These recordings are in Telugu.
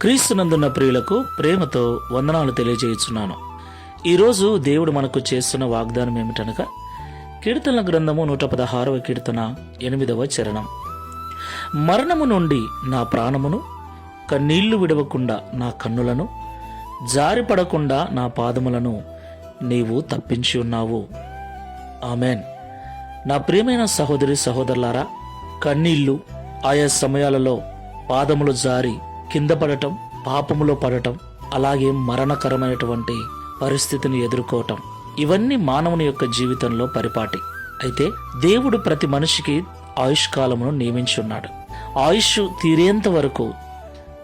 క్రీస్తునందున్న ప్రియులకు ప్రేమతో వందనాలు తెలియజేయుచున్నాను. ఈరోజు దేవుడు మనకు చేస్తున్న వాగ్దానం ఏమిటనగా కీర్తనల గ్రంథము 116వ కీర్తన 8వ చరణం. మరణము నుండి నా ప్రాణమును, కన్నీళ్లు విడవకుండా నా కన్నులను, జారిపడకుండా నా పాదములను నీవు తప్పించి ఉన్నావు. ఆమెన్. నా ప్రియమైన సహోదరి సహోదరులారా, కన్నీళ్లు, ఆయా సమయాలలో పాదములు జారి కింద పడటం, పాపములో పడటం, అలాగే మరణకరమైనటువంటి పరిస్థితిని ఎదుర్కోవటం, ఇవన్నీ మానవుని యొక్క జీవితంలో పరిపాటి. అయితే దేవుడు ప్రతి మనిషికి ఆయుష్కాలమును నియమించి ఉన్నాడు. ఆయుష్ తీరేంత వరకు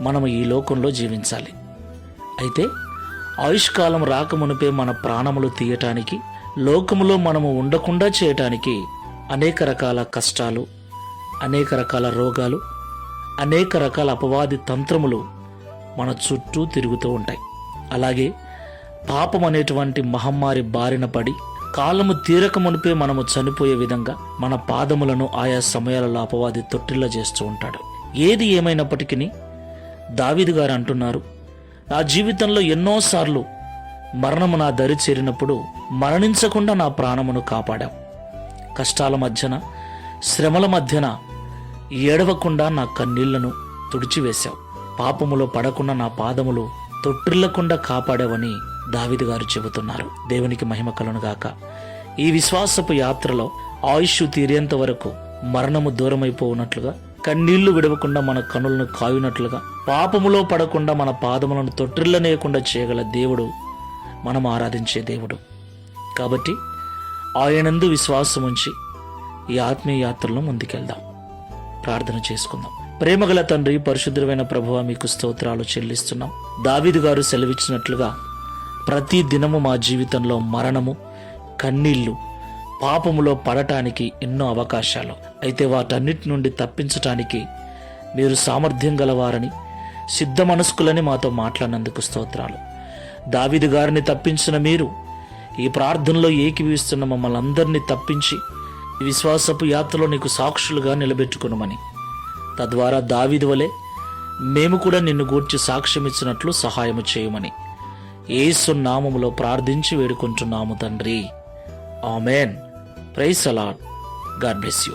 మనము ఈ లోకంలో జీవించాలి. అయితే ఆయుష్కాలం రాకమునిపే మన ప్రాణములు తీయటానికి, లోకములో మనము ఉండకుండా చేయటానికి అనేక రకాల కష్టాలు, అనేక రకాల రోగాలు, అనేక రకాల అపవాది తంత్రములు మన చుట్టూ తిరుగుతూ ఉంటాయి. అలాగే పాపం అనేటువంటి మహమ్మారి బారిన పడి కాలము తీరక మునిపే మనము చనిపోయే విధంగా మన పాదములను ఆయా సమయాలలో అపవాది తొట్టిల్ల చేస్తూ ఉంటాడు. ఏది ఏమైనప్పటికీ దావీదు గారు అంటున్నారు, నా జీవితంలో ఎన్నోసార్లు మరణము నా దరి చేరినప్పుడు మరణించకుండా నా ప్రాణమును కాపాడాం. కష్టాల మధ్యన, శ్రమల మధ్యన ఏడవకుండా నా కన్నీళ్లను తుడిచివేశావు. పాపములో పడకుండా నా పాదములు తొట్టిల్లకుండా కాపాడావని దావీదు గారు చెబుతున్నారు. దేవునికి మహిమ కలుగుగాక. ఈ విశ్వాసపు యాత్రలో ఆయుష్ తీరేంత వరకు మరణము దూరమైపోవునట్లుగా, కన్నీళ్లు విడవకుండా మన కనులను కాయునట్లుగా, పాపములో పడకుండా మన పాదములను తొట్టిల్లనేయకుండా చేయగల దేవుడు మనం ఆరాధించే దేవుడు. కాబట్టి ఆయనందు విశ్వాసం ఉంచి ఈ ఆత్మీయ యాత్రలో ముందుకెళ్దాం. ప్రార్థన చేసుకుందాం. ప్రేమగల తండ్రి, పరిశుద్ధమైన ప్రభువా, మీకు స్తోత్రాలు చెల్లిస్తున్నాం. దావీదు గారు సెలవిచ్చినట్లుగా ప్రతి దినము మా జీవితంలో మరణము, కన్నీళ్లు, పాపములో పడటానికి ఎన్నో అవకాశాలు. అయితే వాటన్నిటి నుండి తప్పించటానికి మీరు సామర్థ్యం గలవారని, సిద్ధ మనస్కులని మాతో మాట్లాడినందుకు స్తోత్రాలు. దావీదు గారిని తప్పించిన మీరు ఈ ప్రార్థనలో ఏకీభవిస్తున్న మమ్మల్ని అందరినీ తప్పించి ఈ విశ్వాసపు యాత్రలో నీకు సాక్షులుగా నిలబెట్టుకునమని, తద్వారా దావీదు వలె మేము కూడా నిన్ను గూర్చి సాక్ష్యం ఇచ్చినట్లు సహాయము చేయమని యేసు నామములో ప్రార్థించి వేడుకుంటున్నాము తండ్రి. Amen. Praise the Lord. God bless you.